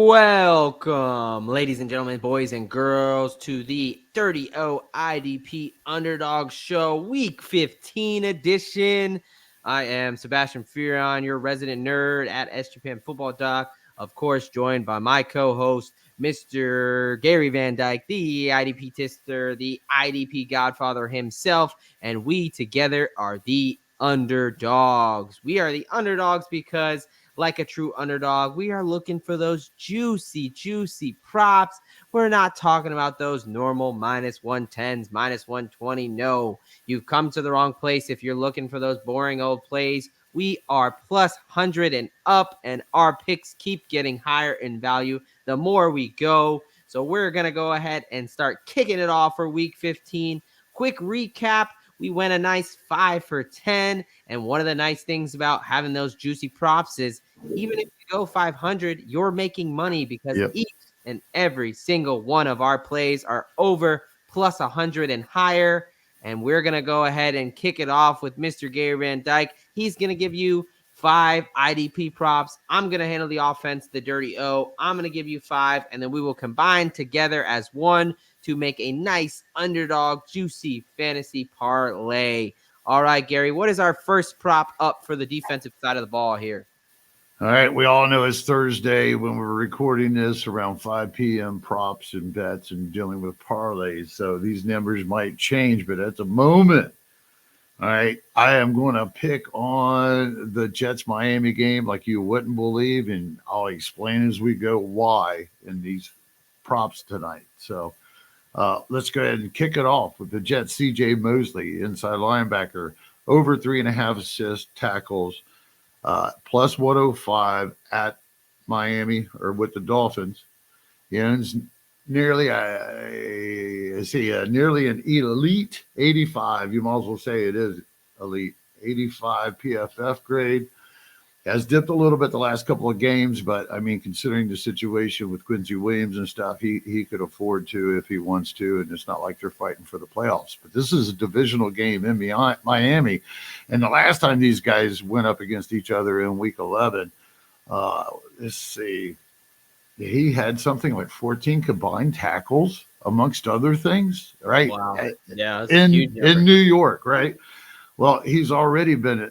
Welcome, ladies and gentlemen, boys and girls, to the Dirty-O-IDP Underdog Show Week 15 edition. I am Sebastian Furon, your resident nerd at SGPN Football Doc. Of course, joined by my co-host, Mr. Gary Van Dyke, the IDP Tister, the IDP Godfather himself, and we together are the Underdogs. We are the Underdogs because, like a true underdog, we are looking for those juicy props. We're not talking about those normal minus 110s, minus 120. No, you've come to the wrong place if you're looking for those boring old plays. We are plus 100 and up, and our picks keep getting higher in value the more we go. So we're going to go ahead and start kicking it off for week 15. Quick recap. We went a nice 5 for 10. And one of the nice things about having those juicy props is even if you go 500, you're making money because each and every single one of our plays are over plus 100 and higher. And we're going to go ahead and kick it off with Mr. Gary Van Dyke. He's going to give you 5 IDP props. I'm going to handle the offense, the dirty O. I'm going to give you 5, and then we will combine together as one to make a nice underdog, juicy fantasy parlay. All right, Gary, what is our first prop up for the defensive side of the ball here? All right, we all know it's Thursday when we're recording this around 5 p.m. props and bets and dealing with parlays. So these numbers might change, but at the moment, all right, I am going to pick on the Jets-Miami game like you wouldn't believe, and I'll explain as we go why in these props tonight. So let's go ahead and kick it off with the Jets. C.J. Mosley, inside linebacker, over 3.5 assists, tackles, plus 105 at Miami or with the Dolphins. It's nearly nearly an elite 85. You might as well say it is elite 85 PFF grade. Has dipped a little bit the last couple of games, but I mean, considering the situation with Quincy Williams and stuff, he could afford to if he wants to, and it's not like they're fighting for the playoffs. But this is a divisional game in Miami, and the last time these guys went up against each other in Week 11, let's see, he had something like 14 combined tackles, amongst other things, right? Wow. Yeah, in New York, right? Well, he's already been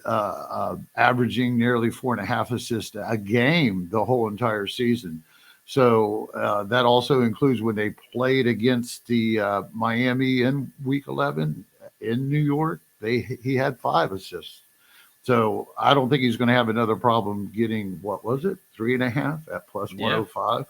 averaging nearly 4.5 assists a game the whole entire season. So that also includes when they played against the Miami in Week 11 in New York. He had 5 assists. So I don't think he's going to have another problem getting, what was it, 3.5 at plus 105.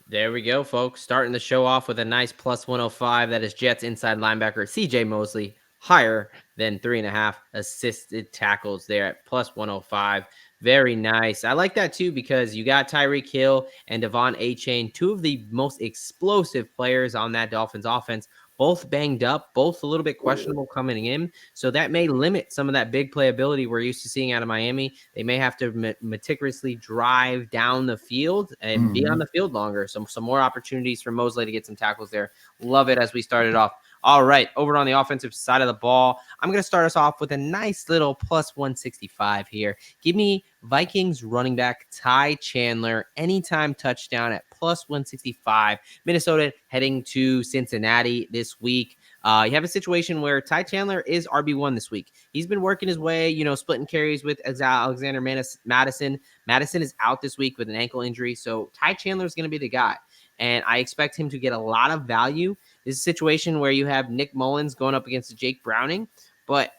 There we go, folks. Starting the show off with a nice plus 105. That is Jets inside linebacker C.J. Mosley, higher than 3.5 assisted tackles there at plus 105. Very nice. I like that too because you got Tyreek Hill and Devon Achane, two of the most explosive players on that Dolphins offense, both banged up, both a little bit questionable coming in. So that may limit some of that big playability we're used to seeing out of Miami. They may have to meticulously drive down the field and be on the field longer. Some more opportunities for Mosley to get some tackles there. Love it as we started off. All right, over on the offensive side of the ball, I'm going to start us off with a nice little plus 165 here. Give me Vikings running back Ty Chandler, anytime touchdown at plus 165. Minnesota heading to Cincinnati this week. You have a situation where Ty Chandler is RB1 this week. He's been working his way, splitting carries with Alexander Madison. Madison is out this week with an ankle injury, so Ty Chandler is going to be the guy. And I expect him to get a lot of value. This is a situation where you have Nick Mullins going up against Jake Browning, but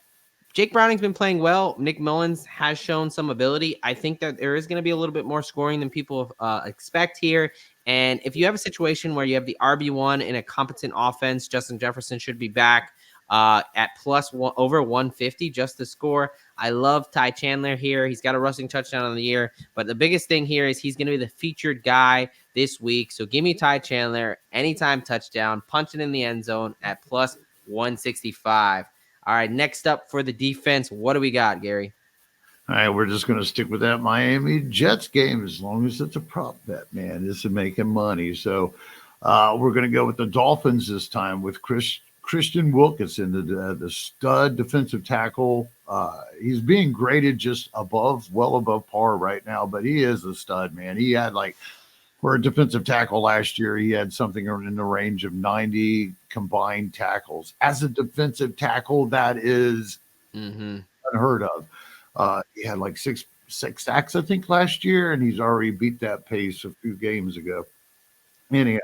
Jake Browning's been playing well. Nick Mullins has shown some ability. I think that there is going to be a little bit more scoring than people expect here. And if you have a situation where you have the RB1 in a competent offense, Justin Jefferson should be back at over 150 just to score. I love Ty Chandler here. He's got a rushing touchdown on the year, but the biggest thing here is he's going to be the featured guy this week. So give me Ty Chandler, anytime touchdown, punching in the end zone at plus 165. All right, next up for the defense, what do we got, Gary? All right, we're just going to stick with that Miami Jets game as long as it's a prop bet, man. This is making money. So we're going to go with the Dolphins this time with Christian Wilkins, the stud defensive tackle. He's being graded just well above par right now, but he is a stud, man. He had For a defensive tackle last year, he had something in the range of 90 combined tackles. As a defensive tackle, that is unheard of. He had like six sacks, I think, last year, and he's already beat that pace a few games ago. Anyhow,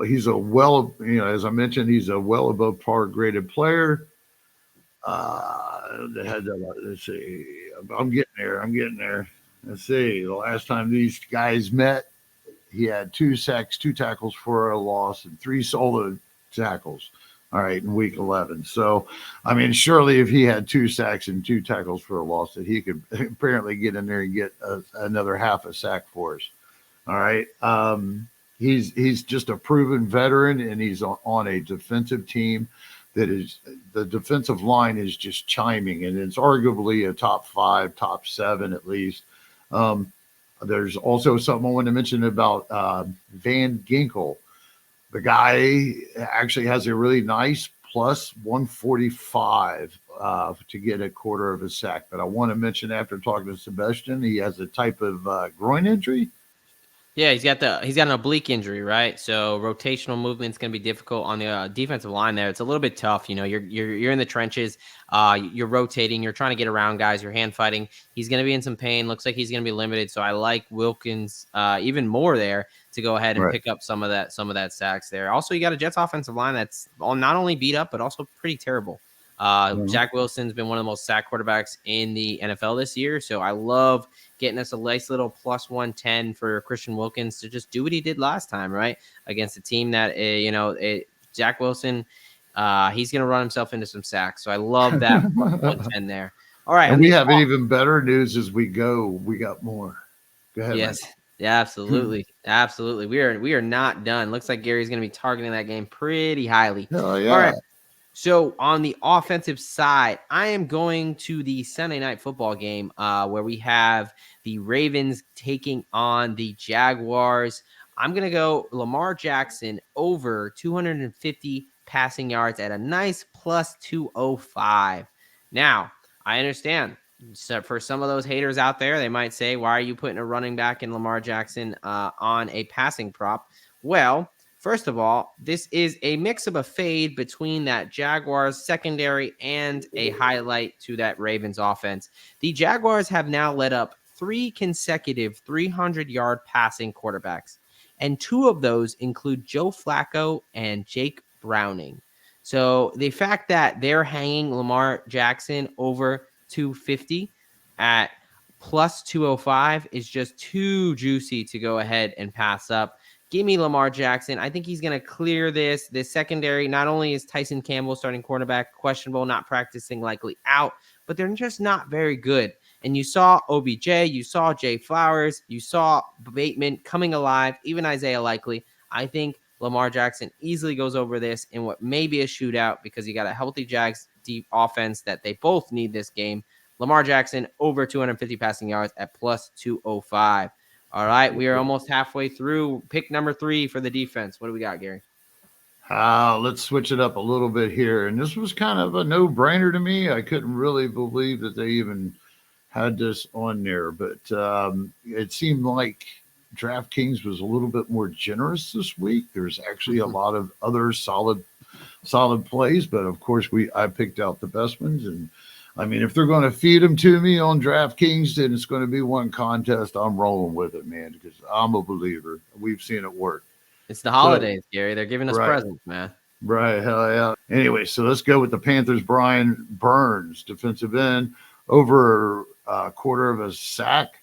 he's as I mentioned, he's a well above par graded player. Let's see. I'm getting there. Let's see. The last time these guys met, he had 2 sacks, 2 tackles for a loss, and 3 solo tackles. All right, in week 11. So, I mean, surely if he had 2 sacks and 2 tackles for a loss, that he could apparently get in there and get another half a sack for us. All right. He's just a proven veteran, and he's on a defensive team that is the defensive line is just chiming, and it's arguably a top 5, top 7 at least. There's also something I want to mention about Van Ginkel. The guy actually has a really nice plus 145 to get a quarter of a sack. But I want to mention, after talking to Sebastian, he has a type of groin injury. Yeah, he's got an oblique injury, right? So rotational movement's going to be difficult on the defensive line there. It's a little bit tough. You know, you're in the trenches. You're rotating. You're trying to get around guys. You're hand fighting. He's going to be in some pain. Looks like he's going to be limited. So I like Wilkins even more there to go ahead and pick up some of that sacks there. Also, you got a Jets offensive line that's not only beat up but also pretty terrible. Zach Wilson's been one of the most sacked quarterbacks in the NFL this year. So I love getting us a nice little plus 110 for Christian Wilkins to just do what he did last time, right? Against a team that, Zach Wilson, he's going to run himself into some sacks. So I love that plus 110 there. All right. And we have even better news as we go. We got more. Go ahead. Yes. Man. Yeah, absolutely. Absolutely. We are not done. Looks like Gary's going to be targeting that game pretty highly. Oh, yeah. All right. So on the offensive side, I am going to the Sunday night football game where we have the Ravens taking on the Jaguars. I'm going to go Lamar Jackson over 250 passing yards at a nice plus 205. Now, I understand. So for some of those haters out there, they might say, why are you putting a running back in Lamar Jackson on a passing prop? Well, first of all, this is a mix of a fade between that Jaguars secondary and a highlight to that Ravens offense. The Jaguars have now led up 3 consecutive 300-yard passing quarterbacks, and 2 of those include Joe Flacco and Jake Browning. So the fact that they're hanging Lamar Jackson over 250 at plus 205 is just too juicy to go ahead and pass up. Give me Lamar Jackson. I think he's going to clear this. This secondary, not only is Tyson Campbell, starting quarterback, questionable, not practicing, likely out, but they're just not very good. And you saw OBJ, you saw Jay Flowers, you saw Bateman coming alive, even Isaiah Likely. I think Lamar Jackson easily goes over this in what may be a shootout because you got a healthy Jags deep offense that they both need this game. Lamar Jackson over 250 passing yards at plus 205. All right, we are almost halfway through. Pick number 3 for the defense. What do we got, Gary? Let's switch it up a little bit here. And this was kind of a no-brainer to me. I couldn't really believe that they even had this on there. But it seemed like DraftKings was a little bit more generous this week. There's actually a lot of other solid plays. But, of course, I picked out the best ones. And, I mean, if they're going to feed them to me on DraftKings, then it's going to be one contest. I'm rolling with it, man, because I'm a believer. We've seen it work. It's the holidays, Gary. They're giving us presents, man. Right. Hell yeah. Anyway, so let's go with the Panthers. Brian Burns, defensive end, over a quarter of a sack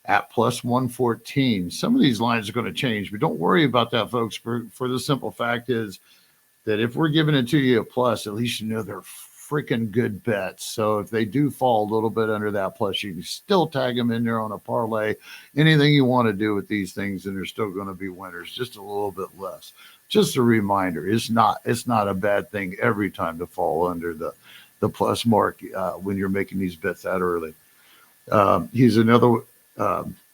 at plus 114. Some of these lines are going to change, but don't worry about that, folks. For the simple fact is that if we're giving it to you a plus, at least you know they're freaking good bets. So if they do fall a little bit under that plus, you can still tag them in there on a parlay. Anything you want to do with these things, and they're still going to be winners, just a little bit less. Just a reminder, it's not a bad thing every time to fall under the plus mark when you're making these bets that early. He's another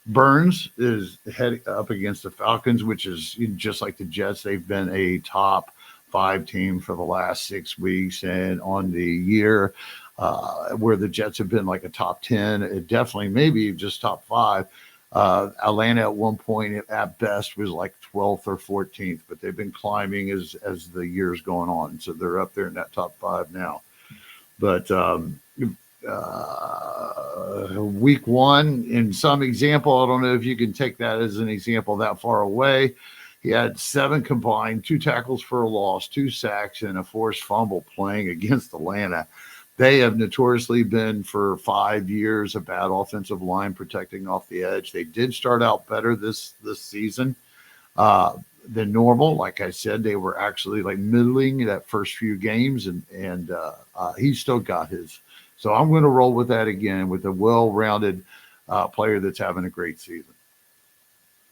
Burns is heading up against the Falcons, which is just like the Jets. They've been a top 5 team for the last 6 weeks, and on the year where the Jets have been like a top 10, it definitely maybe just top 5. Atlanta at one point at best was like 12th or 14th, but they've been climbing as the years going on. So they're up there in that top 5 now. But week 1, in some example, I don't know if you can take that as an example that far away. He had 7 combined, 2 tackles for a loss, 2 sacks, and a forced fumble playing against Atlanta. They have notoriously been for 5 years a bad offensive line protecting off the edge. They did start out better this season than normal. Like I said, they were actually like middling that first few games, and he still got his. So I'm going to roll with that again with a well-rounded player that's having a great season.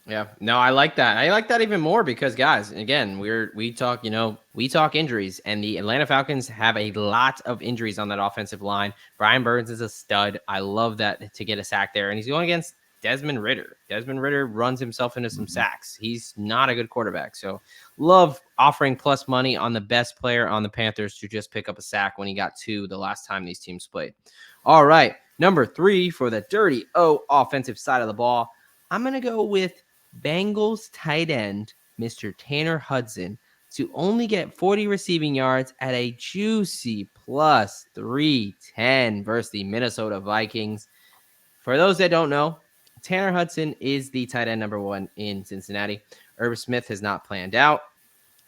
Yeah, no, I like that. I like that even more because, guys, again, we talk injuries, and the Atlanta Falcons have a lot of injuries on that offensive line. Brian Burns is a stud. I love that to get a sack there, and he's going against Desmond Ridder. Desmond Ridder runs himself into some sacks. He's not a good quarterback, so love offering plus money on the best player on the Panthers to just pick up a sack when he got 2 the last time these teams played. All right, number 3 for the Dirty O offensive side of the ball. I'm going to go with Bengals tight end, Mr. Tanner Hudson, to only get 40 receiving yards at a juicy plus 310 versus the Minnesota Vikings. For those that don't know, Tanner Hudson is the tight end number 1 in Cincinnati. Irv Smith has not planned out.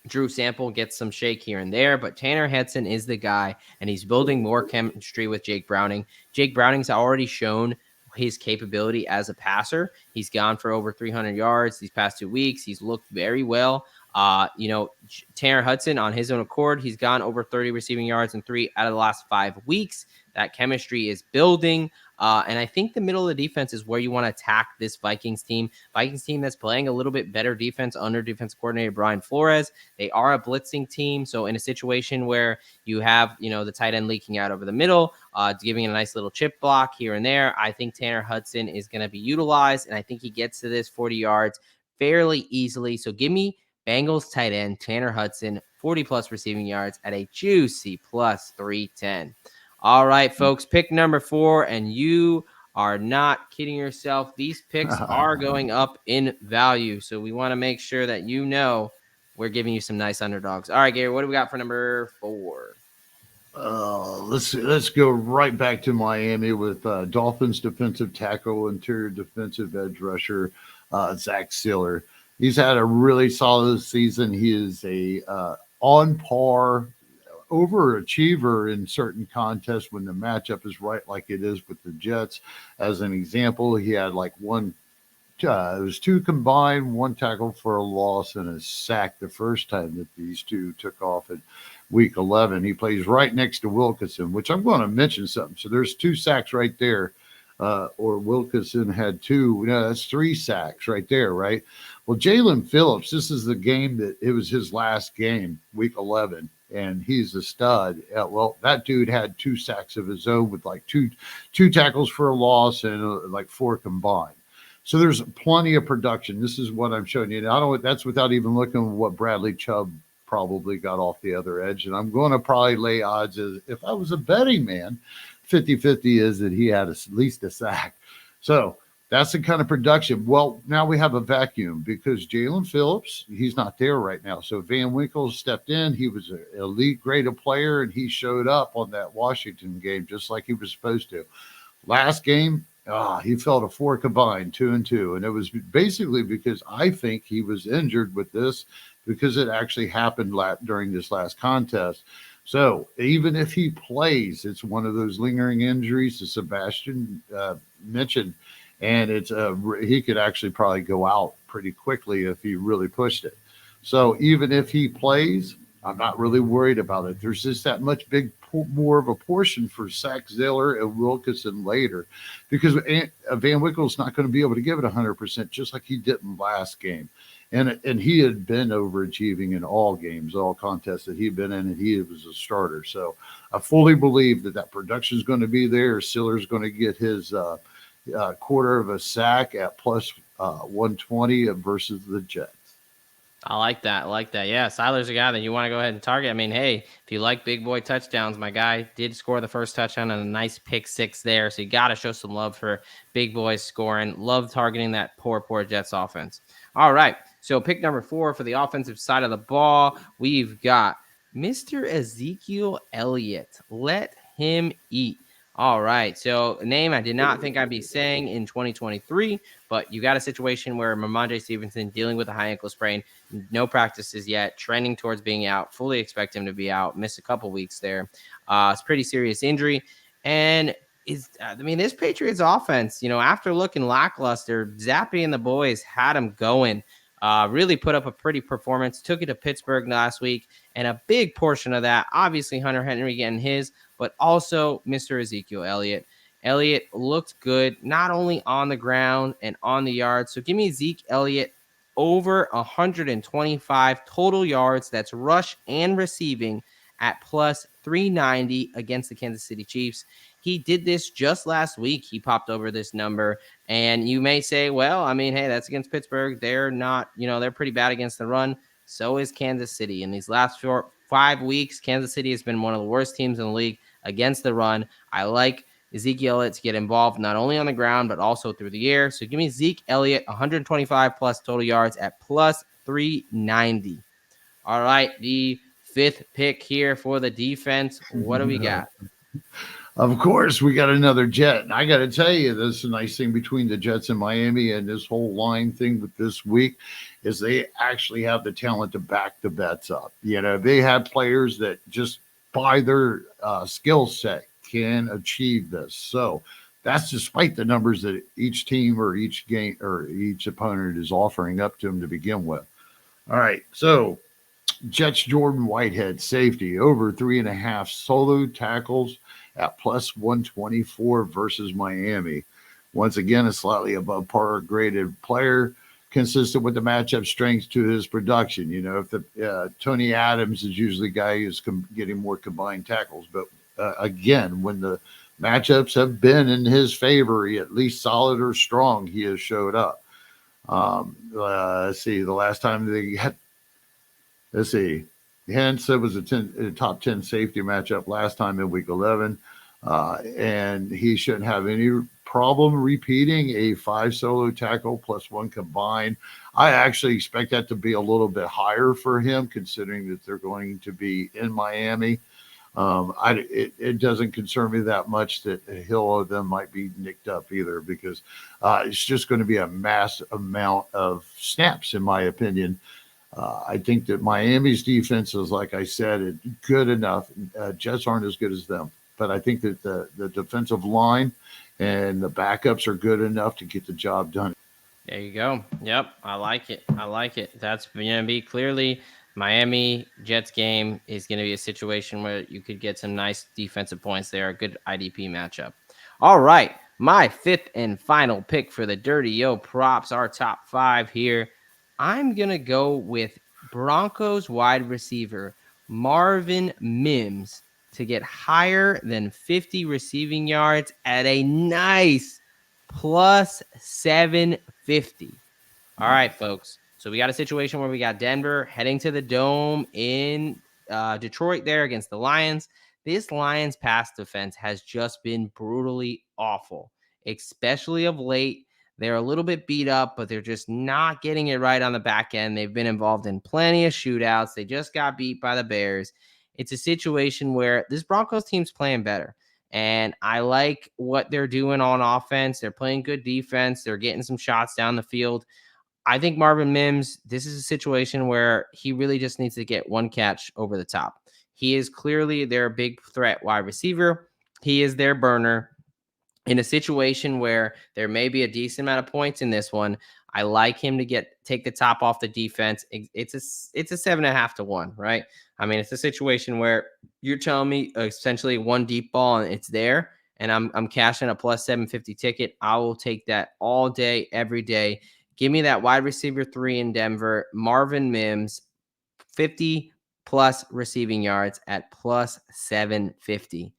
Drew Sample gets some shake here and there, but Tanner Hudson is the guy, and he's building more chemistry with Jake Browning. Jake Browning's already shown his capability as a passer. He's gone for over 300 yards these past 2 weeks. He's looked very well. Tanner Hudson, on his own accord, he's gone over 30 receiving yards in 3 out of the last 5 weeks. That chemistry is building. And I think the middle of the defense is where you want to attack this Vikings team. Vikings team that's playing a little bit better defense under defensive coordinator Brian Flores. They are a blitzing team. So in a situation where you have, the tight end leaking out over the middle, giving it a nice little chip block here and there, I think Tanner Hudson is going to be utilized. And I think he gets to this 40 yards fairly easily. So give me Bengals tight end Tanner Hudson, 40 plus receiving yards at a juicy plus 310. All right, folks, pick number 4, and you are not kidding yourself. These picks are going up in value, so we want to make sure that we're giving you some nice underdogs. All right, Gary, what do we got for number 4? Let's go right back to Miami with Dolphins defensive tackle, interior defensive edge rusher, Zack Sieler. He's had a really solid season. He is a on par overachiever in certain contests when the matchup is right, like it is with the Jets. As an example, he had like it was 2 combined, 1 tackle for a loss and a sack the first time that these 2 took off in week 11. He plays right next to Wilkinson, which I'm going to mention something. So there's 2 sacks right there. Or Wilkinson had 2. That's 3 sacks right there, right? Well, Jalen Phillips, this is the game that it was his last game, week 11. And he's a stud. Well, that dude had 2 sacks of his own with like two tackles for a loss and like 4 combined. So there's plenty of production. This is what I'm showing you. Now, that's without even looking at what Bradley Chubb probably got off the other edge. And I'm going to probably lay odds as if I was a betting man, 50-50 is that he had at least a sack. So that's the kind of production. Well, now we have a vacuum because Jalen Phillips, he's not there right now. So Van Winkle stepped in. He was an elite grade player, and he showed up on that Washington game just like he was supposed to. Last game, he fell to 4 combined, 2-2. And it was basically because I think he was injured with this because it actually happened during this last contest. So even if he plays, it's one of those lingering injuries that Sebastian mentioned. And he could actually probably go out pretty quickly if he really pushed it. So even if he plays, I'm not really worried about it. There's just that much more of a portion for Zack Sieler and Wilkinson later, because Van Winkle's not going to be able to give it 100%, just like he didn't last game. And he had been overachieving in all games, all contests that he'd been in, and he was a starter. So I fully believe that production is going to be there. Sealer's going to get his quarter of a sack at plus 120 versus the Jets. I like that. I like that. Yeah, Sieler's a guy that you want to go ahead and target. I mean, hey, if you like big boy touchdowns, my guy did score the first touchdown and a nice pick six there. So you got to show some love for big boys scoring. Love targeting that poor Jets offense. All right. So pick number 4 for the offensive side of the ball, we've got Mr. Ezekiel Elliott. Let him eat. All right. So a name I did not think I'd be saying in 2023, but you got a situation where Ramondre Stevenson dealing with a high ankle sprain. No practices yet, trending towards being out. Fully expect him to be out. Missed a couple weeks there. It's pretty serious injury. And this Patriots offense, after looking lackluster, Zappy and the boys had him going. Really put up a pretty performance. Took it to Pittsburgh last week. And a big portion of that, obviously Hunter Henry getting his, but also Mr. Ezekiel Elliott. Elliott looked good, not only on the ground and on the yard. So give me Zeke Elliott over 125 total yards. That's rush and receiving at plus 390 against the Kansas City Chiefs. He did this just last week. He popped over this number. And you may say, well, hey, that's against Pittsburgh. They're not, they're pretty bad against the run. So is Kansas City. In these last 5 weeks, Kansas City has been one of the worst teams in the league against the run. I like Ezekiel Elliott to get involved not only on the ground, but also through the air. So give me Zeke Elliott, 125 plus total yards at plus 390. All right, the 5th pick here for the defense. What do we got? Of course, we got another Jet. And I got to tell you, this is a nice thing between the Jets and Miami and this whole line thing with this week is they actually have the talent to back the bets up. They have players that just by their skill set can achieve this. So that's despite the numbers that each team or each game or each opponent is offering up to them to begin with. All right. So Jets Jordan Whitehead, safety, over 3.5 solo tackles at plus 124 versus Miami. Once again, a slightly above par graded player, consistent with the matchup strengths to his production. If the Tony Adams is usually a guy who's getting more combined tackles, but again, when the matchups have been in his favor, he at least solid or strong, he has showed up. Let's see, the last time they had, let's see, hence it was a top 10 safety matchup last time in week 11. And he shouldn't have any problem repeating a 5 solo tackle plus 1 combined. I actually expect that to be a little bit higher for him, considering that they're going to be in Miami. It doesn't concern me that much that a hill of them might be nicked up either, because it's just going to be a mass amount of snaps, in my opinion. I think that Miami's defense is, like I said, good enough. Jets aren't as good as them, but I think that the defensive line and the backups are good enough to get the job done. There you go. Yep, I like it. That's going to be clearly Miami Jets game is going to be a situation where you could get some nice defensive points there. A good IDP matchup. All right, my 5th and final pick for the Dirty-O props, our top 5 here. I'm going to go with Broncos wide receiver Marvin Mims to get higher than 50 receiving yards at a nice plus 750. All right, folks. So we got a situation where we got Denver heading to the Dome in Detroit there against the Lions. This Lions pass defense has just been brutally awful, especially of late. They're a little bit beat up, but they're just not getting it right on the back end. They've been involved in plenty of shootouts. They just got beat by the Bears. It's a situation where this Broncos team's playing better. And I like what they're doing on offense. They're playing good defense. They're getting some shots down the field. I think Marvin Mims, this is a situation where he really just needs to get one catch over the top. He is clearly their big threat wide receiver. He is their burner. In a situation where there may be a decent amount of points in this one, I like him to take the top off the defense. It's a 7.5 to 1, right? It's a situation where you're telling me essentially one deep ball and it's there, and I'm cashing a plus 750 ticket. I will take that all day, every day. Give me that wide receiver 3 in Denver, Marvin Mims, 50 plus receiving yards at plus 750.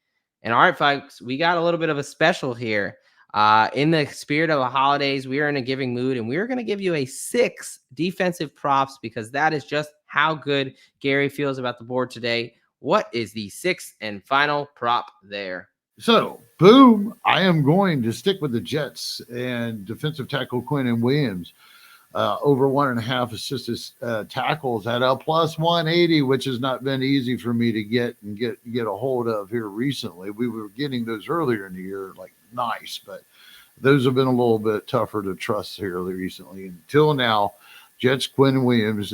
And all right, folks, we got a little bit of a special here. In the spirit of the holidays, we are in a giving mood, and we're going to give you a 6 defensive props because that is just how good Gary feels about the board today. What is the 6th and final prop there? So, boom, I am going to stick with the Jets and defensive tackle Quinnen Williams. Over 1.5 assisted tackles at a plus 180, which has not been easy for me to get a hold of here recently. We were getting those earlier in the year, like nice, but those have been a little bit tougher to trust here recently. Until now, Jets Quinnen Williams,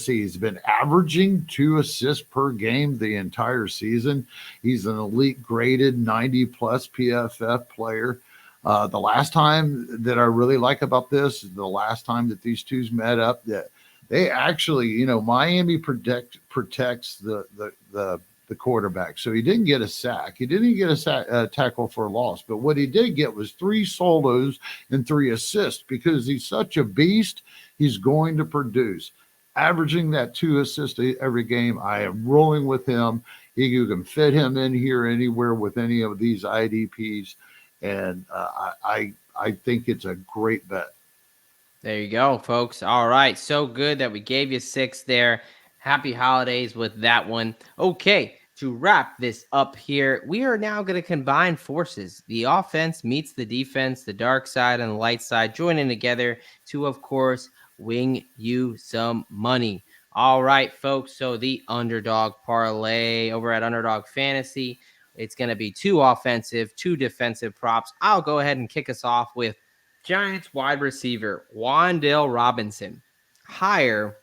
he's been averaging 2 assists per game the entire season. He's an elite graded 90 plus PFF player. The last time that I really like about this is the last time that these twos met up, that they actually, Miami protects the quarterback. So he didn't get a sack. He didn't get a tackle for a loss. But what he did get was 3 solos and 3 assists because he's such a beast. He's going to produce. Averaging that 2 assists every game, I am rolling with him. You can fit him in here anywhere with any of these IDPs. And I think it's a great bet. There you go, folks. All right. So good that we gave you 6 there. Happy holidays with that one. Okay. To wrap this up here, we are now going to combine forces. The offense meets the defense, the dark side and the light side joining together to, of course, wing you some money. All right, folks. So the underdog parlay over at Underdog Fantasy. It's going to be 2 offensive, 2 defensive props. I'll go ahead and kick us off with Giants wide receiver Wan'Dale Robinson, higher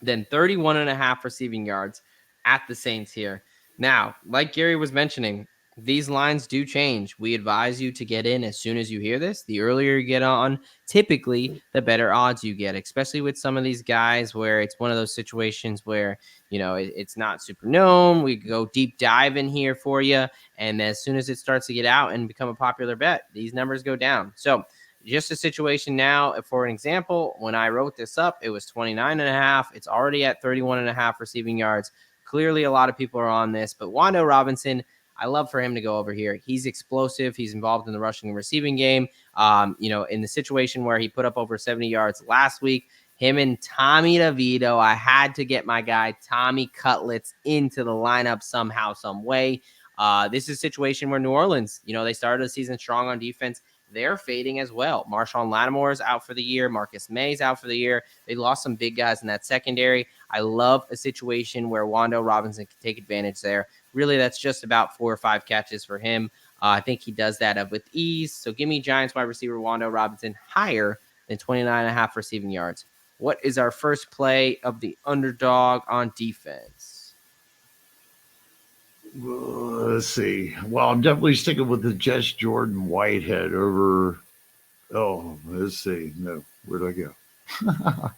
than 31.5 receiving yards at the Saints here. Now, like Gary was mentioning, these lines do change. We advise you to get in as soon as you hear this. The earlier you get on, typically, the better odds you get, especially with some of these guys where it's one of those situations where, it's not super known. We go deep dive in here for you. And as soon as it starts to get out and become a popular bet, these numbers go down. So just a situation now, for an example, when I wrote this up, it was 29.5. It's already at 31.5 receiving yards. Clearly, a lot of people are on this, but Wan'Dale Robinson, I love for him to go over here. He's explosive. He's involved in the rushing and receiving game. In the situation where he put up over 70 yards last week, him and Tommy DeVito, I had to get my guy Tommy Cutlets into the lineup somehow, some way. This is a situation where New Orleans, they started the season strong on defense. They're fading as well. Marshawn Lattimore is out for the year. Marcus May is out for the year. They lost some big guys in that secondary. I love a situation where Wan'Dale Robinson can take advantage there. Really, that's just about 4 or 5 catches for him. I think he does that with ease. So give me Giants wide receiver Wan'Dale Robinson higher than 29.5 receiving yards. What is our first play of the underdog on defense? Let's see. Well, I'm definitely sticking with the Jets Jordan Whitehead over. Oh, let's see. No, where'd I go?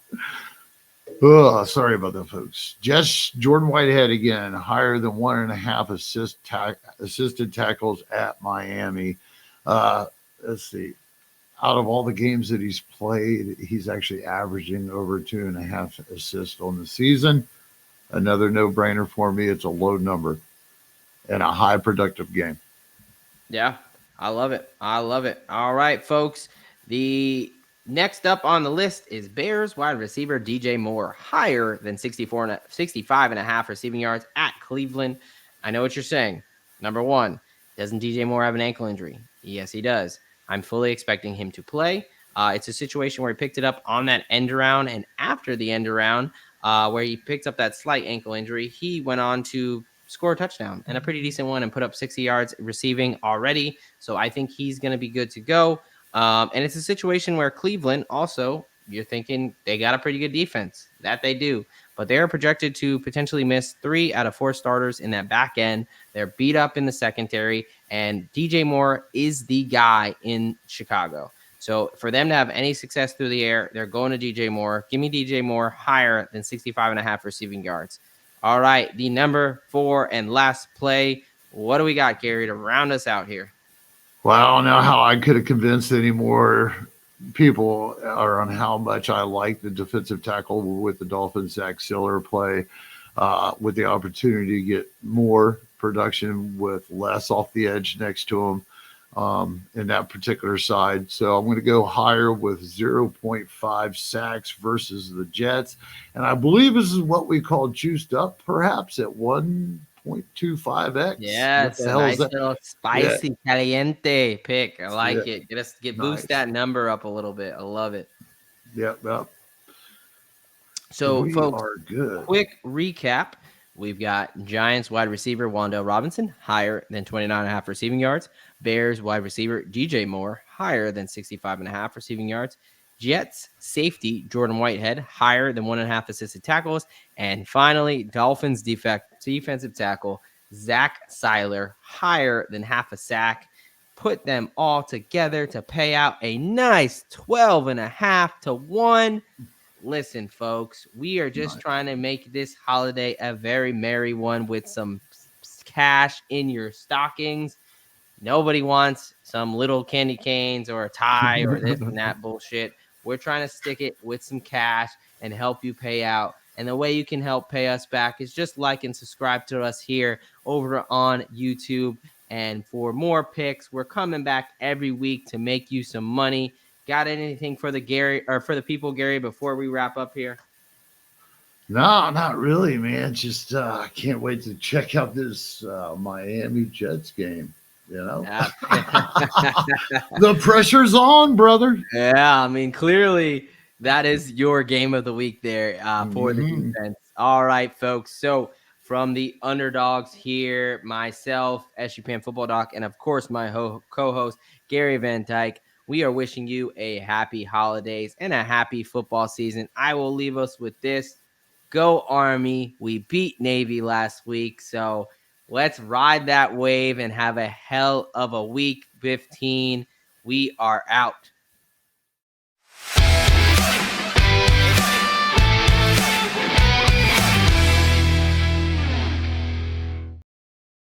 Oh, sorry about that, folks. Jets Jordan Whitehead again, higher than 1.5 assisted tackles at Miami. Let's see. Out of all the games that he's played, he's actually averaging over 2.5 assists on the season. Another no-brainer for me. It's a low number and a high productive game. Yeah, I love it. All right, folks. The next up on the list is Bears wide receiver DJ Moore, higher than 65.5 receiving yards at Cleveland. I know what you're saying. Number one, doesn't DJ Moore have an ankle injury? Yes, he does. I'm fully expecting him to play. It's a situation where he picked it up on that end around, and after the end around, where he picked up that slight ankle injury, he went on to score a touchdown and a pretty decent one and put up 60 yards receiving already. So I think he's going to be good to go. And it's a situation where Cleveland also, you're thinking they got a pretty good defense. That they do. But they are projected to potentially miss 3 out of 4 starters in that back end. They're beat up in the secondary. And DJ Moore is the guy in Chicago. So for them to have any success through the air, they're going to DJ Moore. Give me DJ Moore higher than 65.5 receiving yards. All right, the number 4 and last play. What do we got, Gary, to round us out here? Well, I don't know how I could have convinced any more people on how much I like the defensive tackle with the Dolphins, Zack Sieler play, with the opportunity to get more production with less off the edge next to him. in that particular side. So I'm going to go higher with 0.5 sacks versus the Jets. And I believe this is what we call juiced up, perhaps at 1.25x. Yeah, What it's the a hell is nice that? little Yeah, spicy caliente pick. I yeah, like it. Boost nice. that number up a little bit. I love it. Yep, yep. So, We folks, are good. quick recap. We've got Giants wide receiver Wan'Dale Robinson, higher than 29.5 receiving yards. Bears wide receiver DJ Moore, higher than 65.5 receiving yards. Jets safety Jordan Whitehead, higher than 1.5 assisted tackles. And finally, Dolphins defensive tackle Zack Sieler, higher than half a sack. Put them all together to pay out a nice 12.5 to 1. Listen, folks, we are just trying to make this holiday a very merry one with some cash in your stockings. Nobody wants some little candy canes or a tie or this and that bullshit. We're trying to stick it with some cash and help you pay out. And the way you can help pay us back is just like and subscribe to us here over on YouTube. And for more picks, we're coming back every week to make you some money. Got anything for the Gary or for the people, Gary, before we wrap up here? No, not really, man. Just I can't wait to check out this Miami Jets game. You know, the pressure's on, brother. Yeah, I mean, clearly that is your game of the week there for the defense. All right, folks. So from the underdogs here, myself, SUPN Football Doc, and of course my co-host Gary Van Dyke, we are wishing you a happy holidays and a happy football season. I will leave us with this. Go Army. We beat Navy last week. So let's ride that wave and have a hell of a week 15. We are out.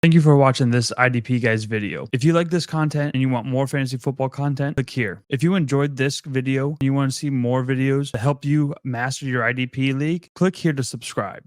Thank you for watching this IDP Guys video. If you like this content and you want more fantasy football content, click here. If you enjoyed this video and you want to see more videos to help you master your IDP league, click here to subscribe.